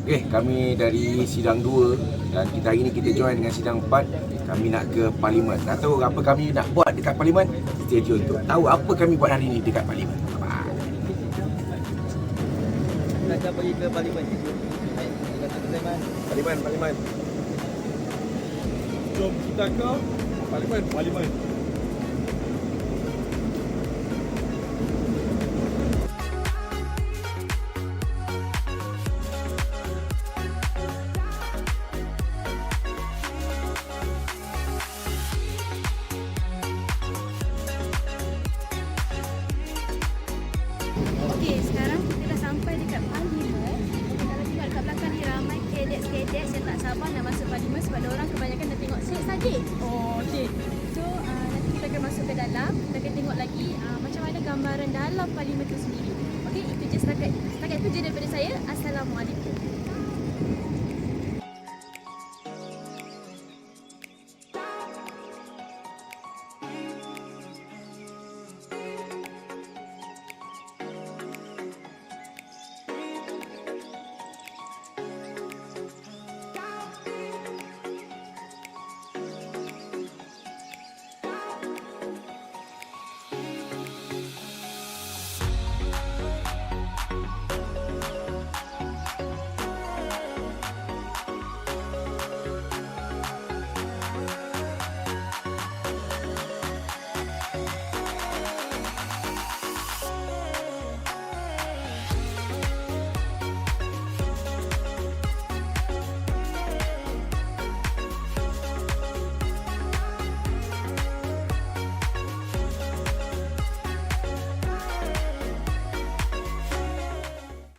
Okey, kami dari sidang 2 dan hari ini kita join dengan sidang 4. Kami nak ke Parlimen. Nak tahu apa kami nak buat dekat Parlimen? Stay tune untuk tahu apa kami buat hari ini dekat Parlimen. Bye. Kita akan pergi ke Parlimen. Parlimen. Jom kita ke Parlimen. Okey, sekarang kita dah sampai dekat Parlimen. Kalau tengok dekat belakang ni ramai cadets yang tak sabar nak masuk Parlimen sebab orang kebanyakan dah tengok set saja. Oh, okey. So, nanti kita akan masuk ke dalam. Kita akan tengok lagi macam mana gambaran dalam Parlimen tu sendiri. Okey, itu je setakat itu je daripada saya. Assalamualaikum.